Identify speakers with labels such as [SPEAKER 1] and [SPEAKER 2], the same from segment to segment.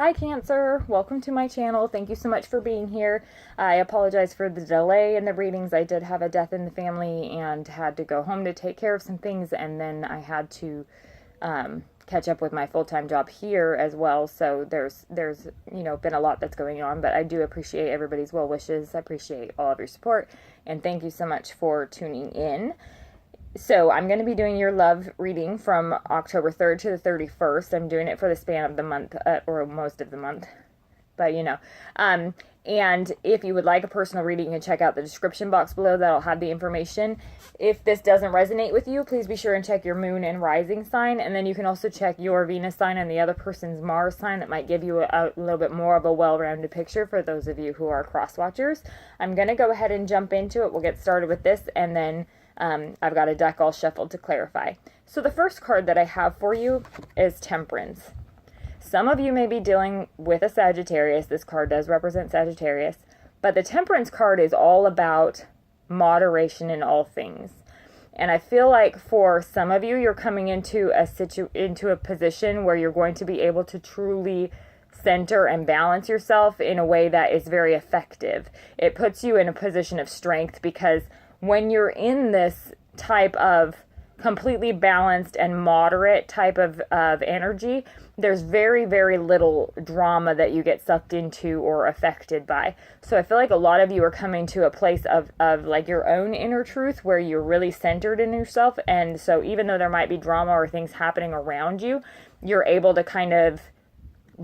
[SPEAKER 1] Hi Cancer, welcome to my channel. Thank you so much for being here. I apologize for the delay in the readings. I did have a death in the family and had to go home to take care of some things, and then I had to catch up with my full-time job here as well. So there's been a lot that's going on, but I do appreciate everybody's well wishes. I appreciate all of your support, and thank you so much for tuning in. So I'm going to be doing your love reading from October 3rd to the 31st. I'm doing it for the span of the month, or most of the month, but and if you would like a personal reading, you can check out the description box below. That'll have the information. If this doesn't resonate with you, please be sure and check your moon and rising sign, and then you can also check your Venus sign and the other person's Mars sign. That might give you a little bit more of a well-rounded picture for those of you who are cross watchers. I'm going to go ahead and jump into it. We'll get started with this, and then I've got a deck all shuffled to clarify. So the first card that I have for you is Temperance. Some of you may be dealing with a Sagittarius. This card does represent Sagittarius. But the Temperance card is all about moderation in all things. And I feel like for some of you, you're coming into a position where you're going to be able to truly center and balance yourself in a way that is very effective. It puts you in a position of strength, because when you're in this type of completely balanced and moderate type of energy, there's very, very little drama that you get sucked into or affected by. So I feel like a lot of you are coming to a place of like your own inner truth where you're really centered in yourself. And so even though there might be drama or things happening around you, you're able to kind of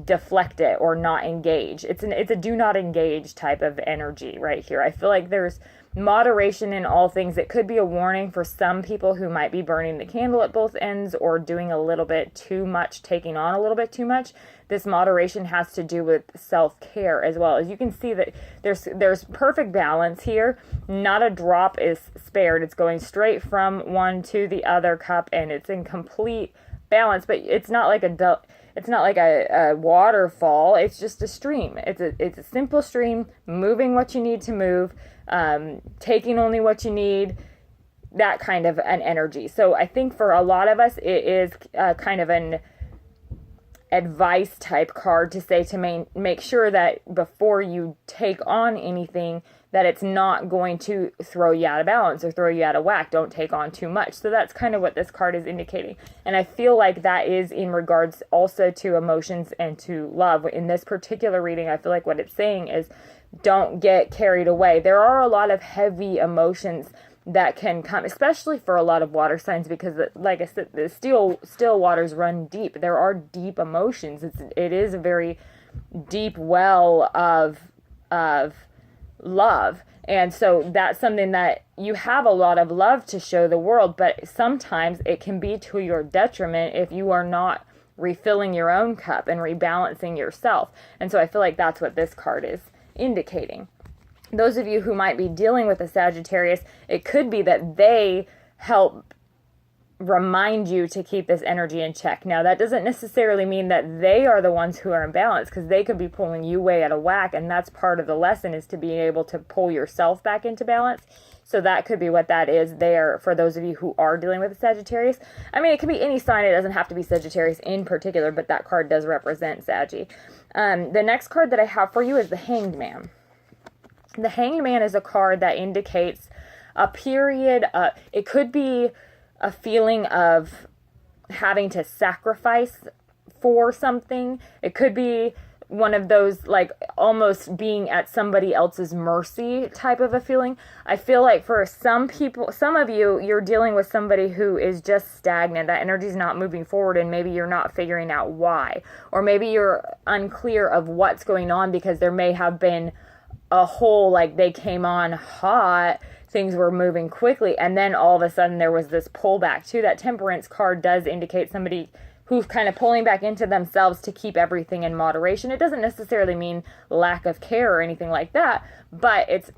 [SPEAKER 1] deflect it or not engage. It's a do not engage type of energy right here. I feel like there's moderation in all things. It could be a warning for some people who might be burning the candle at both ends or doing a little bit too much, taking on a little bit too much. This moderation has to do with self-care as well. As you can see that there's perfect balance here. Not a drop is spared. It's going straight from one to the other cup, and it's in complete balance, but it's not like a waterfall. It's just a stream. It's a simple stream, moving what you need to move, taking only what you need, that kind of an energy. So I think for a lot of us, it is kind of an advice type card to say to make sure that before you take on anything, that it's not going to throw you out of balance or throw you out of whack. Don't take on too much. So that's kind of what this card is indicating. And I feel like that is in regards also to emotions and to love. In this particular reading, I feel like what it's saying is don't get carried away. There are a lot of heavy emotions that can come, especially for a lot of water signs, because like I said, the still waters run deep. There are deep emotions. It is a very deep well of love. And so that's something that you have a lot of love to show the world, but sometimes it can be to your detriment if you are not refilling your own cup and rebalancing yourself. And so I feel like that's what this card is indicating. Those of you who might be dealing with a Sagittarius, it could be that they help remind you to keep this energy in check. Now, that doesn't necessarily mean that they are the ones who are imbalanced, because they could be pulling you way out of whack, and that's part of the lesson, is to be able to pull yourself back into balance. So that could be what that is there for those of you who are dealing with a Sagittarius. I mean, it can be any sign. It doesn't have to be Sagittarius in particular, but that card does represent Saggy. The next card that I have for you is the Hanged Man. The Hanged Man is a card that indicates a period. It could be a feeling of having to sacrifice for something. It could be one of those, like, almost being at somebody else's mercy type of a feeling. I feel like for some people, some of you, you're dealing with somebody who is just stagnant. That energy's not moving forward, and maybe you're not figuring out why. Or maybe you're unclear of what's going on, because there may have been a whole, like, they came on hot, things were moving quickly, and then all of a sudden there was this pullback too. That Temperance card does indicate somebody who's kind of pulling back into themselves to keep everything in moderation. It doesn't necessarily mean lack of care or anything like that, but it's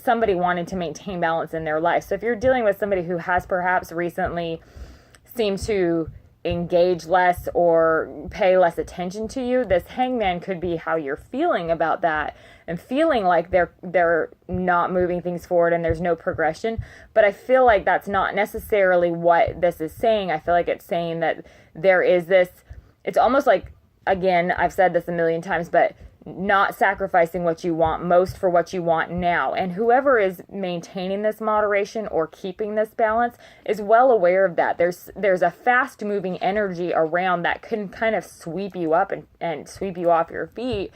[SPEAKER 1] somebody wanting to maintain balance in their life. So if you're dealing with somebody who has perhaps recently seemed to engage less or pay less attention to you, this Hangman could be how you're feeling about that, and feeling like they're not moving things forward and there's no progression. But I feel like that's not necessarily what this is saying. I feel like it's saying that there is this, it's almost like again, I've said this a million times, but not sacrificing what you want most for what you want now. And whoever is maintaining this moderation or keeping this balance is well aware of that. There's a fast moving energy around that can kind of sweep you up and sweep you off your feet,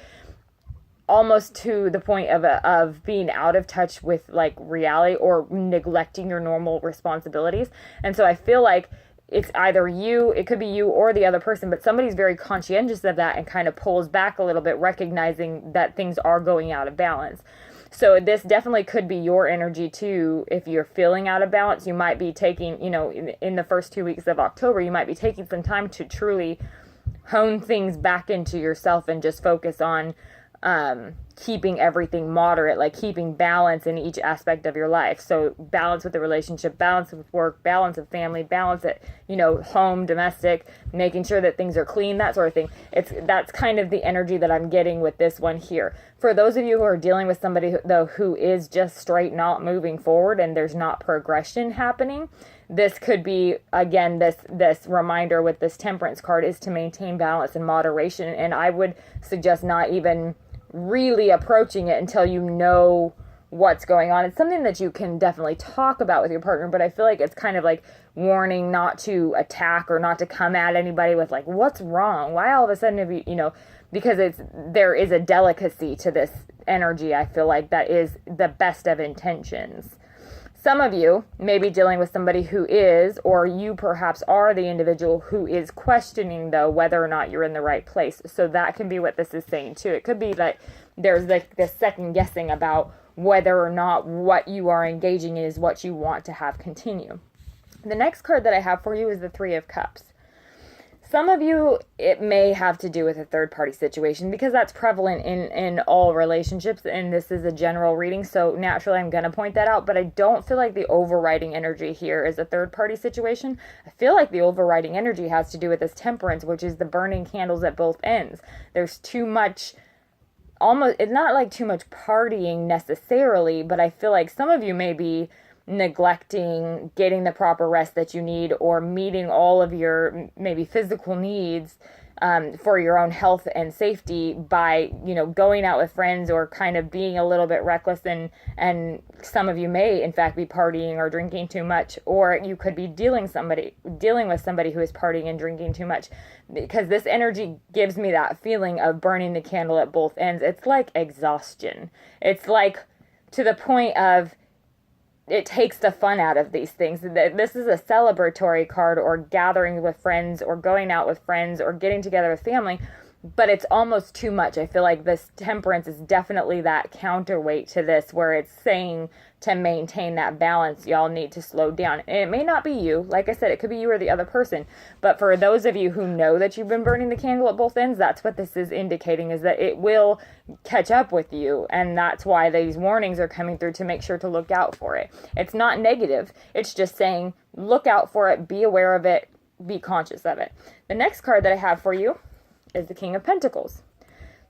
[SPEAKER 1] almost to the point of being out of touch with like reality or neglecting your normal responsibilities. And so I feel like it's either you, it could be you or the other person, but somebody's very conscientious of that and kind of pulls back a little bit, recognizing that things are going out of balance. So this definitely could be your energy too. If you're feeling out of balance, you might be taking, in the first 2 weeks of October, you might be taking some time to truly hone things back into yourself and just focus on keeping everything moderate, like keeping balance in each aspect of your life. So balance with the relationship, balance with work, balance of family, balance at, home, domestic, making sure that things are clean, that sort of thing. That's kind of the energy that I'm getting with this one here. For those of you who are dealing with somebody though who is just straight not moving forward and there's not progression happening, this could be, again, this reminder with this Temperance card is to maintain balance and moderation. And I would suggest not even really approaching it until you know what's going on. It's something that you can definitely talk about with your partner, but I feel like it's kind of like warning not to attack or not to come at anybody with like, what's wrong? Why all of a sudden have you, because there is a delicacy to this energy. I feel like that is the best of intentions. Some of you may be dealing with somebody who is, or you perhaps are the individual who is questioning, though, whether or not you're in the right place. So that can be what this is saying, too. It could be that there's like this second guessing about whether or not what you are engaging in is what you want to have continue. The next card that I have for you is the Three of Cups. Some of you, it may have to do with a third-party situation because that's prevalent in all relationships, and this is a general reading, so naturally I'm going to point that out, but I don't feel like the overriding energy here is a third-party situation. I feel like the overriding energy has to do with this Temperance, which is the burning candles at both ends. There's too much, it's not like too much partying necessarily, but I feel like some of you may be neglecting getting the proper rest that you need or meeting all of your maybe physical needs for your own health and safety by, going out with friends or kind of being a little bit reckless, and some of you may in fact be partying or drinking too much, or you could be dealing with somebody who is partying and drinking too much, because this energy gives me that feeling of burning the candle at both ends. It's like exhaustion. It's like to the point of it takes the fun out of these things. This is a celebratory card, or gathering with friends, or going out with friends, or getting together with family, but it's almost too much. I feel like this Temperance is definitely that counterweight to this, where it's saying to maintain that balance, y'all need to slow down. And it may not be you. Like I said, it could be you or the other person. But for those of you who know that you've been burning the candle at both ends, that's what this is indicating, is that it will catch up with you. And that's why these warnings are coming through, to make sure to look out for it. It's not negative. It's just saying, look out for it, be aware of it, be conscious of it. The next card that I have for you is the King of Pentacles.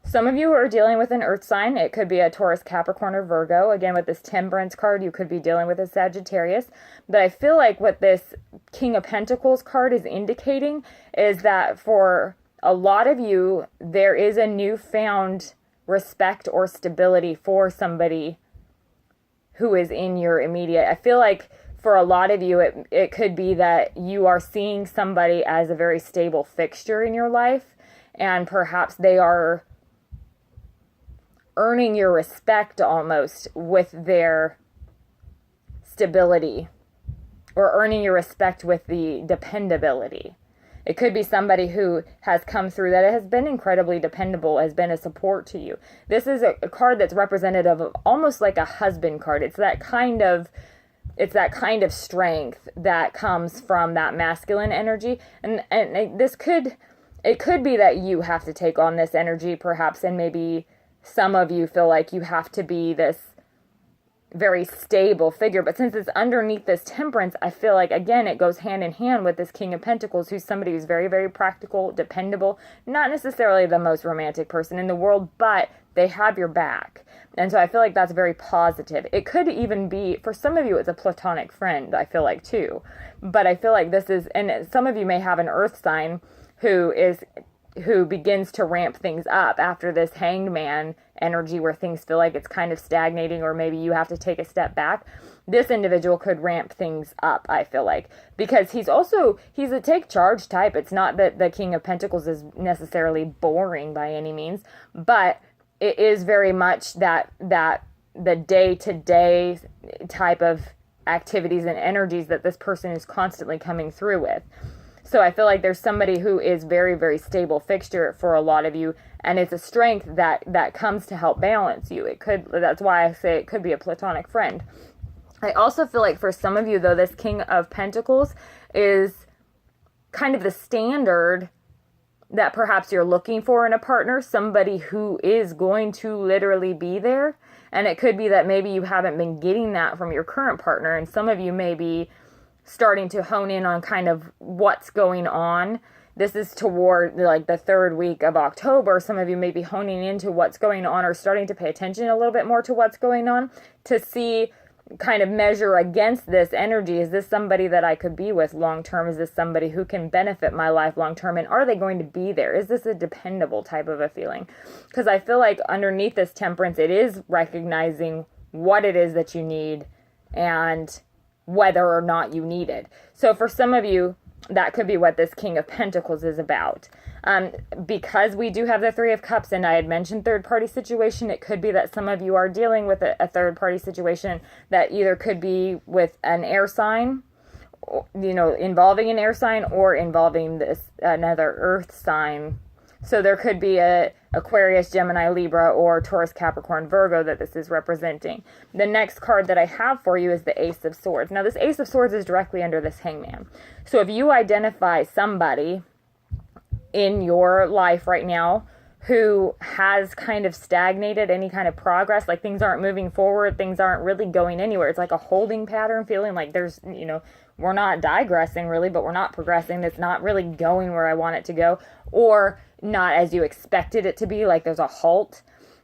[SPEAKER 1] Some of you are dealing with an earth sign. It could be a Taurus, Capricorn, or Virgo. Again, with this Temperance card, you could be dealing with a Sagittarius. But I feel like what this King of Pentacles card is indicating is that for a lot of you, there is a newfound respect or stability for somebody who is in your immediate. I feel like for a lot of you, it could be that you are seeing somebody as a very stable fixture in your life, and perhaps they are earning your respect almost with their stability, or earning your respect with the dependability. It could be somebody who has come through that has been incredibly dependable, has been a support to you. This is a card that's representative of almost like a husband card. It's that kind of strength that comes from that masculine energy. And it could be that you have to take on this energy perhaps, and maybe some of you feel like you have to be this very stable figure. But since it's underneath this Temperance, I feel like, again, it goes hand in hand with this King of Pentacles, who's somebody who's very, very practical, dependable, not necessarily the most romantic person in the world, but they have your back. And so I feel like that's very positive. It could even be, for some of you, it's a platonic friend, I feel like, too. But I feel like this is, and some of you may have an earth sign who is who begins to ramp things up after this Hanged Man energy where things feel like it's kind of stagnating, or maybe you have to take a step back. This individual could ramp things up, I feel like, because he's a take charge type. It's not that the King of Pentacles is necessarily boring by any means, but it is very much that the day-to-day type of activities and energies that this person is constantly coming through with. So I feel like there's somebody who is very, very stable fixture for a lot of you, and it's a strength that comes to help balance you. That's why I say it could be a platonic friend. I also feel like for some of you, though, this King of Pentacles is kind of the standard that perhaps you're looking for in a partner, somebody who is going to literally be there. And it could be that maybe you haven't been getting that from your current partner, and some of you may be starting to hone in on kind of what's going on. This is toward like the third week of October. Some of you may be honing into what's going on or starting to pay attention a little bit more to what's going on to see, kind of measure against this energy. Is this somebody that I could be with long term? Is this somebody who can benefit my life long term? And are they going to be there? Is this a dependable type of a feeling? Because I feel like underneath this Temperance, it is recognizing what it is that you need and whether or not you need it. So for some of you, that could be what this King of Pentacles is about. Because we do have the Three of Cups, and I had mentioned third-party situation, it could be that some of you are dealing with a third-party situation that either could be with an air sign, involving an air sign, or involving another earth sign. So there could be a Aquarius, Gemini, Libra, or Taurus, Capricorn, Virgo that this is representing. The next card that I have for you is the Ace of Swords. Now, this Ace of Swords is directly under this Hangman. So if you identify somebody in your life right now who has kind of stagnated any kind of progress, like things aren't moving forward, things aren't really going anywhere. It's like a holding pattern, feeling like there's, we're not digressing really, but we're not progressing. It's not really going where I want it to go, or not as you expected it to be, like there's a halt.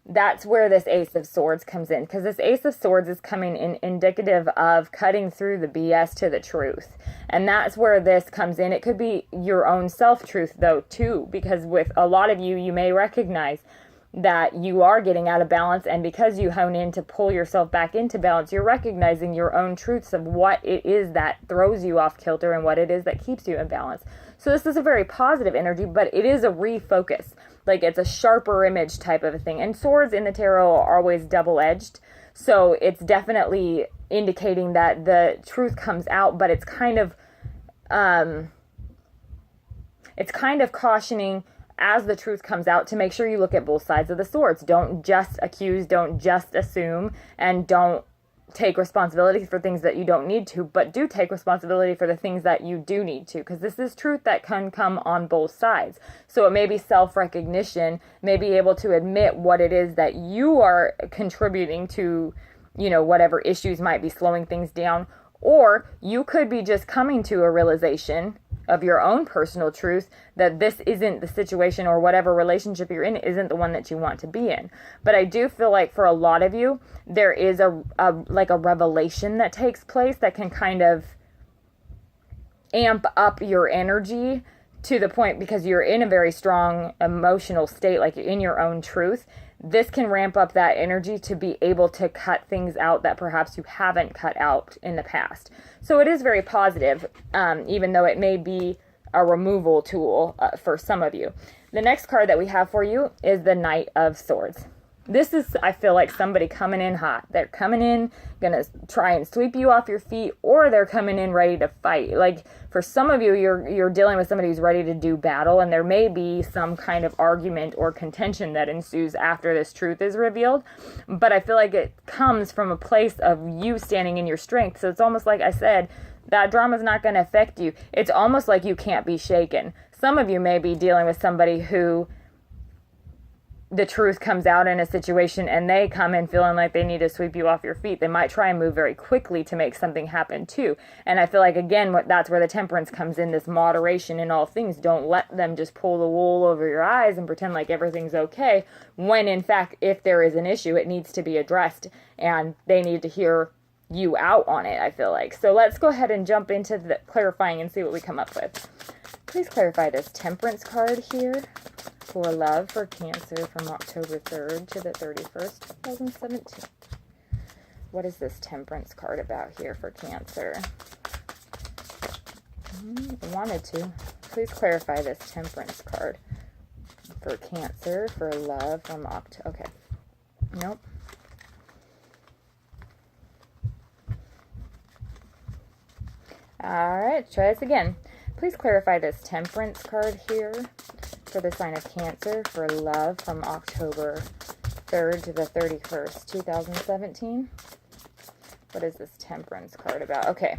[SPEAKER 1] That's where this Ace of Swords comes in, because this Ace of Swords is coming in indicative of cutting through the BS to the truth. And that's where this comes in. It could be your own self-truth, though, too, because with a lot of you, you may recognize that you are getting out of balance, and because you hone in to pull yourself back into balance, you're recognizing your own truths of what it is that throws you off kilter and what it is that keeps you in balance. So this is a very positive energy, but it is a refocus. Like it's a sharper image type of a thing. And swords in the tarot are always double-edged. So it's definitely indicating that the truth comes out, but it's kind of cautioning as the truth comes out to make sure you look at both sides of the swords. Don't just accuse, don't just assume, and don't take responsibility for things that you don't need to, but do take responsibility for the things that you do need to, because this is truth that can come on both sides. So it may be self-recognition, may be able to admit what it is that you are contributing to, whatever issues might be slowing things down, or you could be just coming to a realization of your own personal truth that this isn't the situation, or whatever relationship you're in isn't the one that you want to be in. But I do feel like for a lot of you, there is a revelation that takes place that can kind of amp up your energy to the point, because you're in a very strong emotional state, like you're in your own truth. This can ramp up that energy to be able to cut things out that perhaps you haven't cut out in the past. So it is very positive, even though it may be a removal tool for some of you. The next card that we have for you is the Knight of Swords. This is, I feel like, somebody coming in hot. They're coming in, gonna try and sweep you off your feet, or they're coming in ready to fight. Like, for some of you, you're dealing with somebody who's ready to do battle, and there may be some kind of argument or contention that ensues after this truth is revealed. But I feel like it comes from a place of you standing in your strength. So it's almost like I said, that drama's not going to affect you. It's almost like you can't be shaken. Some of you may be dealing with somebody who the truth comes out in a situation and they come in feeling like they need to sweep you off your feet. They might try and move very quickly to make something happen too. And I feel like, again, that's where the Temperance comes in, this moderation in all things. Don't let them just pull the wool over your eyes and pretend like everything's okay, when in fact, if there is an issue, it needs to be addressed and they need to hear you out on it, I feel like. So let's go ahead and jump into the clarifying and see what we come up with. Please clarify this Temperance card here for love for Cancer from October 3rd to the 31st, 2017. What is this Temperance card about here for Cancer? I wanted to. Please clarify this Temperance card for Cancer for love from October. Okay. Nope. All right, try this again. Please clarify this Temperance card here for the sign of Cancer for love from October 3rd to the 31st, 2017. What is this Temperance card about? Okay.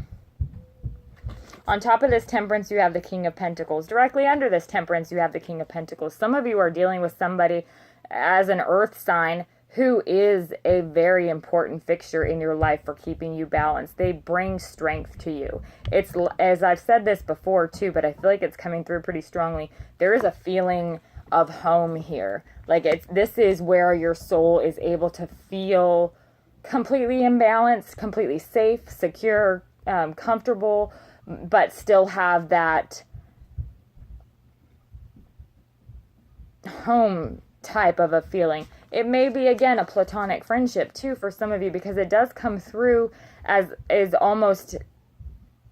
[SPEAKER 1] On top of this Temperance, you have the King of Pentacles. Directly under this Temperance, you have the King of Pentacles. Some of you are dealing with somebody as an earth sign who is a very important fixture in your life for keeping you balanced. They bring strength to you. It's, as I've said this before too, but I feel like it's coming through pretty strongly. There is a feeling of home here. Like this is where your soul is able to feel completely in balance, completely safe, secure, comfortable, but still have that home type of a feeling. It may be, again, a platonic friendship too for some of you, because it does come through as almost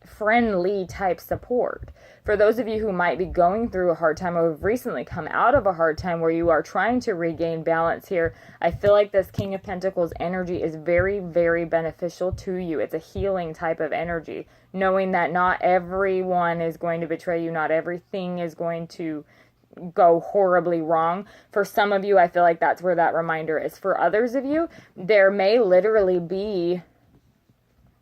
[SPEAKER 1] friendly type support. For those of you who might be going through a hard time or have recently come out of a hard time where you are trying to regain balance here, I feel like this King of Pentacles energy is very, very beneficial to you. It's a healing type of energy, knowing that not everyone is going to betray you, not everything is going to go horribly wrong. For some of you, I feel like that's where that reminder is. For others of you, there may literally be,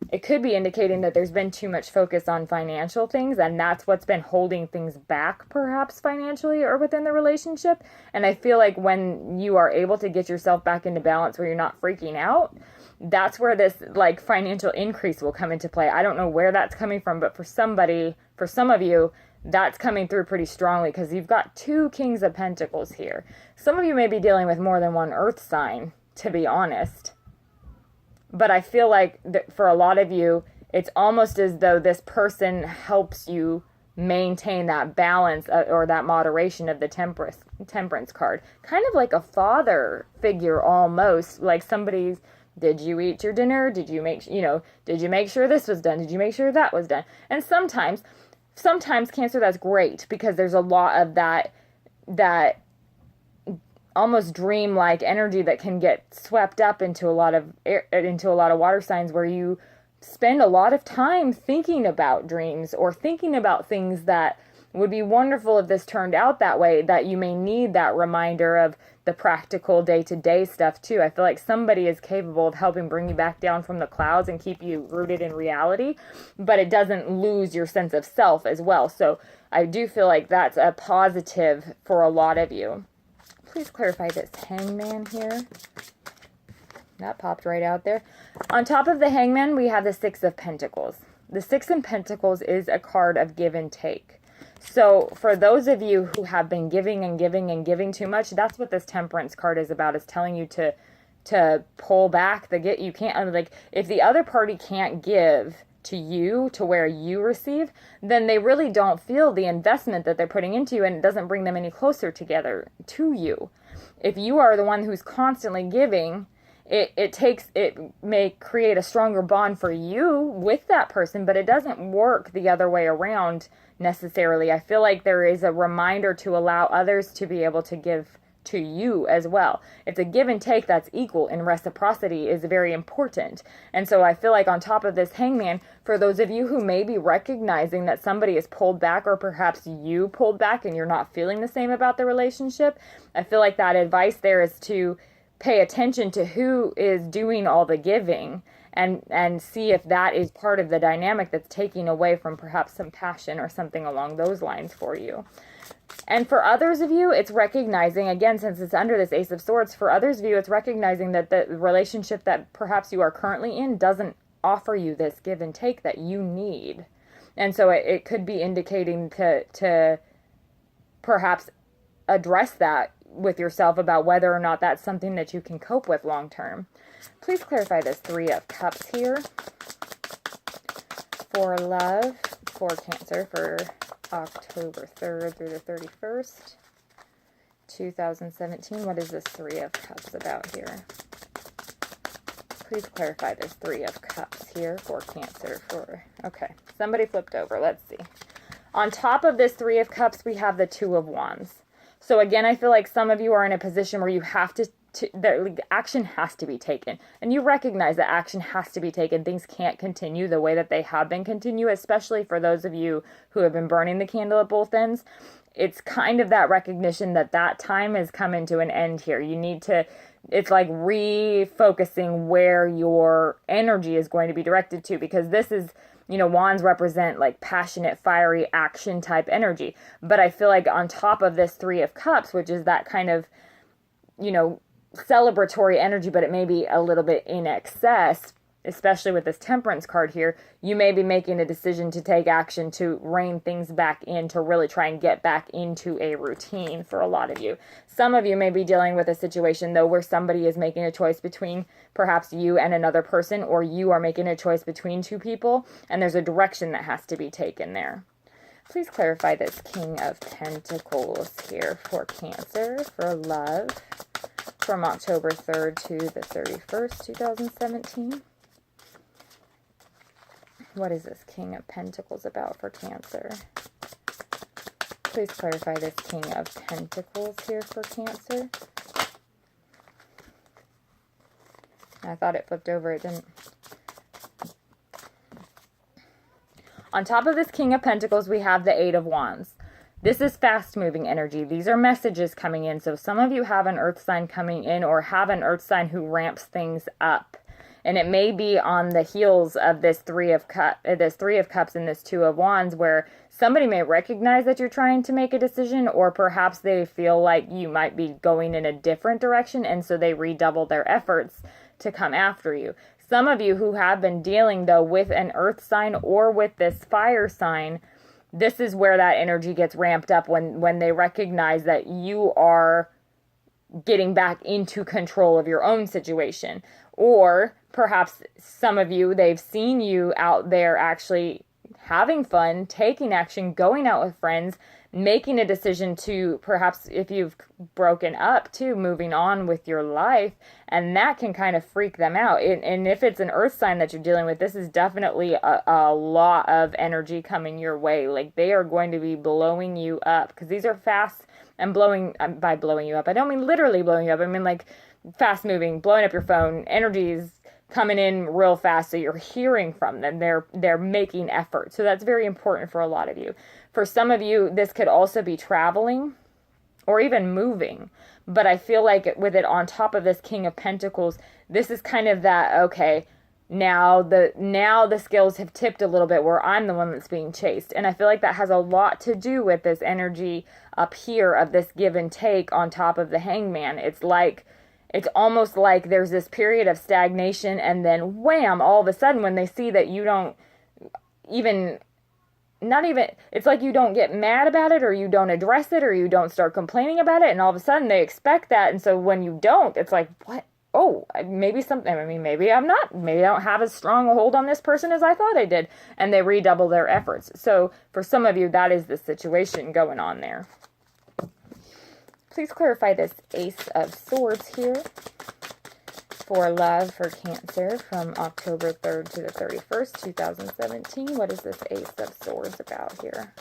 [SPEAKER 1] it could be indicating that there's been too much focus on financial things, and that's what's been holding things back, perhaps financially or within the relationship. And I feel like when you are able to get yourself back into balance where you're not freaking out, that's where this like financial increase will come into play. I don't know where that's coming from, but for some of you, that's coming through pretty strongly because you've got two Kings of Pentacles here. Some of you may be dealing with more than one earth sign, to be honest. But I feel like for a lot of you, it's almost as though this person helps you maintain that balance or that moderation of the temperance card. Kind of like a father figure almost, like somebody's, did you eat your dinner? Did you make sure this was done? Did you make sure that was done? And sometimes Cancer, that's great because there's a lot of that almost dream-like energy that can get swept up into a lot of water signs where you spend a lot of time thinking about dreams or thinking about things that would be wonderful if this turned out that way, that you may need that reminder of the practical day-to-day stuff too. I feel like somebody is capable of helping bring you back down from the clouds and keep you rooted in reality, but it doesn't lose your sense of self as well. So I do feel like that's a positive for a lot of you. Please clarify this Hangman here. That popped right out there. On top of the Hangman, we have the Six of Pentacles. The Six of Pentacles is a card of give and take. So for those of you who have been giving and giving and giving too much, that's what this Temperance card is about, is telling you to pull back. You can't, like, if the other party can't give to you to where you receive, then they really don't feel the investment that they're putting into you, and it doesn't bring them any closer together to you. If you are the one who's constantly giving, it may create a stronger bond for you with that person, but it doesn't work the other way around necessarily. I feel like there is a reminder to allow others to be able to give to you as well. It's a give and take that's equal, and reciprocity is very important. And so I feel like on top of this Hangman, for those of you who may be recognizing that somebody is pulled back, or perhaps you pulled back and you're not feeling the same about the relationship, I feel like that advice there is to pay attention to who is doing all the giving and see if that is part of the dynamic that's taking away from perhaps some passion or something along those lines for you. And for others of you, it's recognizing, again, since it's under this Ace of Swords, for others of you, it's recognizing that the relationship that perhaps you are currently in doesn't offer you this give and take that you need. And so it could be indicating to perhaps address that with yourself about whether or not that's something that you can cope with long term. Please clarify this Three of Cups here for love for Cancer for October 3rd through the 31st, 2017. What is this Three of Cups about here? Please clarify this Three of Cups here for Cancer. Okay, somebody flipped over. Let's see. On top of this Three of Cups, we have the Two of Wands. So again, I feel like some of you are in a position where you have to that action has to be taken. And you recognize that action has to be taken. Things can't continue the way that they have been continue, especially for those of you who have been burning the candle at both ends. It's kind of that recognition that that time is coming to an end here. You need to, it's like refocusing where your energy is going to be directed to, because this is, you know, wands represent like passionate, fiery action type energy. But I feel like on top of this Three of Cups, which is that kind of, you know, celebratory energy, but it may be a little bit in excess, especially with this Temperance card here, you may be making a decision to take action to rein things back in, to really try and get back into a routine for a lot of you. Some of you may be dealing with a situation, though, where somebody is making a choice between perhaps you and another person, or you are making a choice between two people, and there's a direction that has to be taken there. Please clarify this King of Pentacles here for Cancer, for love, from October 3rd to the 31st, 2017. What is this King of Pentacles about for Cancer? Please clarify this King of Pentacles here for Cancer. I thought it flipped over, it didn't. On top of this King of Pentacles, we have the Eight of Wands. This is fast-moving energy. These are messages coming in. So some of you have an earth sign coming in, or have an earth sign who ramps things up. And it may be on the heels of this Three of Cups and this Two of Wands, where somebody may recognize that you're trying to make a decision, or perhaps they feel like you might be going in a different direction, and so they redouble their efforts to come after you. Some of you who have been dealing, though, with an earth sign or with this fire sign, this is where that energy gets ramped up when they recognize that you are getting back into control of your own situation. Or perhaps some of you, they've seen you out there actually having fun, taking action, going out with friends, making a decision to, perhaps if you've broken up, to moving on with your life, and that can kind of freak them out. And if it's an earth sign that you're dealing with, this is definitely a lot of energy coming your way. Like, they are going to be blowing you up, because these are fast and blowing. By blowing you up, I don't mean literally blowing you up. I mean like fast moving, blowing up your phone. Energies coming in real fast, so you're hearing from them. They're making effort. So that's very important for a lot of you. For some of you, this could also be traveling or even moving. But I feel like with it on top of this King of Pentacles, this is kind of that, okay, now the scales have tipped a little bit where I'm the one that's being chased. And I feel like that has a lot to do with this energy up here of this give and take on top of the Hangman. It's almost like there's this period of stagnation, and then wham, all of a sudden when they see that you don't it's like you don't get mad about it, or you don't address it, or you don't start complaining about it, and all of a sudden they expect that. And so when you don't, it's like, what? Oh, maybe maybe I don't have as strong a hold on this person as I thought I did. And they redouble their efforts. So for some of you, that is the situation going on there. Please clarify this Ace of Swords here for love for Cancer from October 3rd to the 31st, 2017. What is this Ace of Swords about here?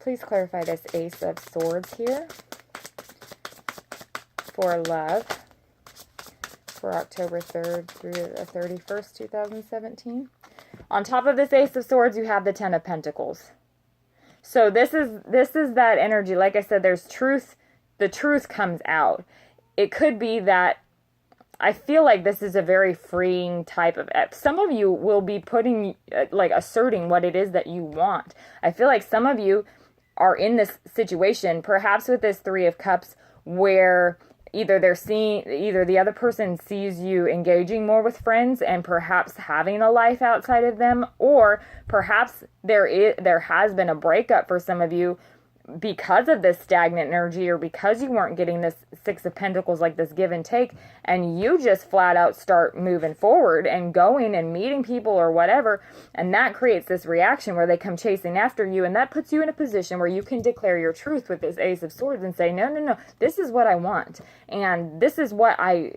[SPEAKER 1] Please clarify this Ace of Swords here for love for October 3rd through the 31st, 2017. On top of this Ace of Swords, you have the Ten of Pentacles. So this is that energy. Like I said, there's truth. The truth comes out. It could be that I feel like this is a very freeing type of, some of you will be putting, like asserting what it is that you want. I feel like some of you are in this situation, perhaps with this Three of Cups, where either the other person sees you engaging more with friends and perhaps having a life outside of them, or perhaps there has been a breakup for some of you because of this stagnant energy, or because you weren't getting this Six of Pentacles, like this give and take, and you just flat out start moving forward and going and meeting people or whatever, and that creates this reaction where they come chasing after you, and that puts you in a position where you can declare your truth with this Ace of Swords and say, no, no, no, this is what I want, and this is what I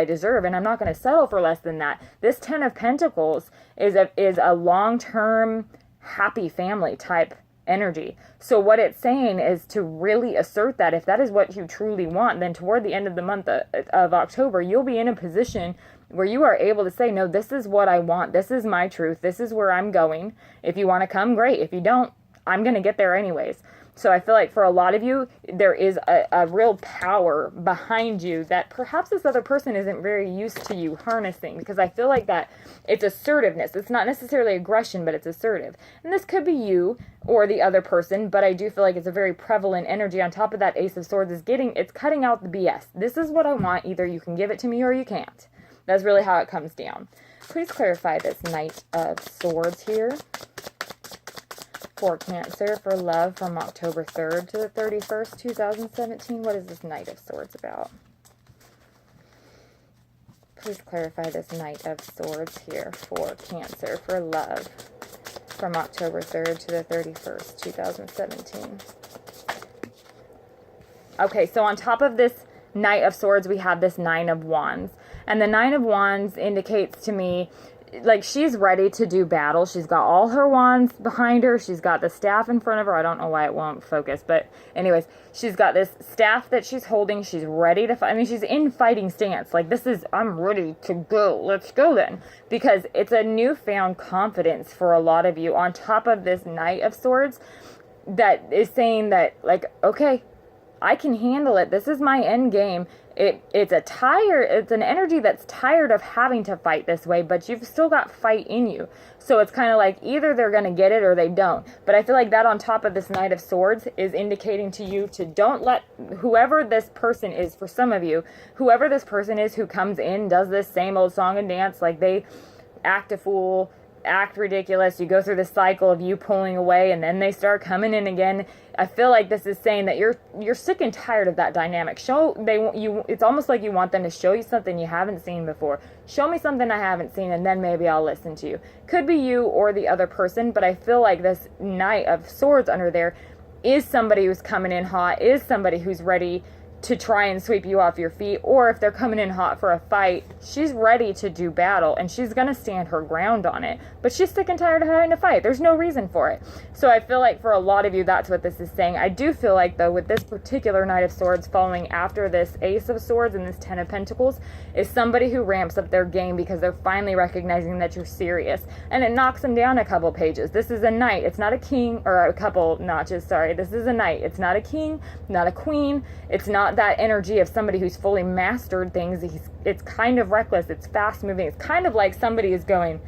[SPEAKER 1] deserve, and I'm not going to settle for less than that. This Ten of Pentacles is a long-term happy family type energy. So what it's saying is to really assert that if that is what you truly want, then toward the end of the month of October, you'll be in a position where you are able to say, no, this is what I want. This is my truth. This is where I'm going. If you want to come, great. If you don't, I'm going to get there anyways. So I feel like for a lot of you, there is a real power behind you that perhaps this other person isn't very used to you harnessing, because I feel like that it's assertiveness. It's not necessarily aggression, but it's assertive. And this could be you or the other person, but I do feel like it's a very prevalent energy. On top of that, Ace of Swords it's cutting out the BS. This is what I want. Either you can give it to me or you can't. That's really how it comes down. Please clarify this Knight of Swords here for Cancer for love from October 3rd to the 31st, 2017. What is this Knight of Swords about? Please clarify this Knight of Swords here for Cancer for love from October 3rd to the 31st, 2017. Okay, so on top of this Knight of Swords, we have this Nine of Wands. And the Nine of Wands indicates to me like she's ready to do battle. She's got all her wands behind her. She's got the staff in front of her. I don't know why it won't focus, but anyways, she's got this staff that she's holding. She's ready to fight. I mean, she's in fighting stance. Like, this is, I'm ready to go. Let's go then. Because it's a newfound confidence for a lot of you on top of this Knight of Swords that is saying that, like, okay, I can handle it. This is my end game. It's an energy that's tired of having to fight this way, but you've still got fight in you. So it's kind of like either they're going to get it or they don't. But I feel like that on top of this Knight of Swords is indicating to you to don't let whoever this person is, for some of you, whoever this person is who comes in, does this same old song and dance, like they act a fool, act ridiculous, you go through the cycle of you pulling away and then they start coming in again. I feel like this is saying that you're sick and tired of that dynamic. It's almost like you want them to show you something you haven't seen before. Show me something I haven't seen and then maybe I'll listen to you. Could be you or the other person, but I feel like this Knight of Swords under there is somebody who's coming in hot, is somebody who's ready to try and sweep you off your feet, or if they're coming in hot for a fight, she's ready to do battle and she's going to stand her ground on it, but she's sick and tired of having to fight. There's no reason for it. So I feel like for a lot of you, that's what this is saying. I do feel like, though, with this particular Knight of Swords following after this Ace of Swords and this Ten of Pentacles is somebody who ramps up their game because they're finally recognizing that you're serious, and it knocks them down a couple pages. This is a knight. It's not a king, or a couple notches, sorry. This is a knight. It's not a king, not a queen. It's not that energy of somebody who's fully mastered things. It's kind of reckless. It's fast moving. It's kind of like somebody is going,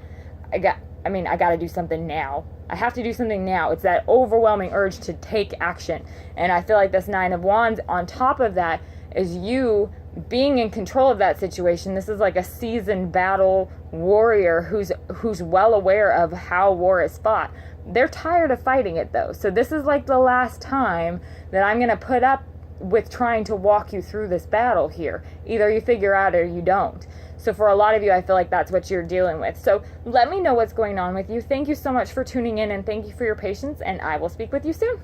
[SPEAKER 1] I got to do something now. I have to do something now. It's that overwhelming urge to take action. And I feel like this Nine of Wands on top of that is you being in control of that situation. This is like a seasoned battle warrior who's well aware of how war is fought. They're tired of fighting it, though. So this is like the last time that I'm going to put up with trying to walk you through this battle here. Either you figure out or you don't. So for a lot of you, I feel like that's what you're dealing with. So let me know what's going on with you. Thank you so much for tuning in, and thank you for your patience, and I will speak with you soon.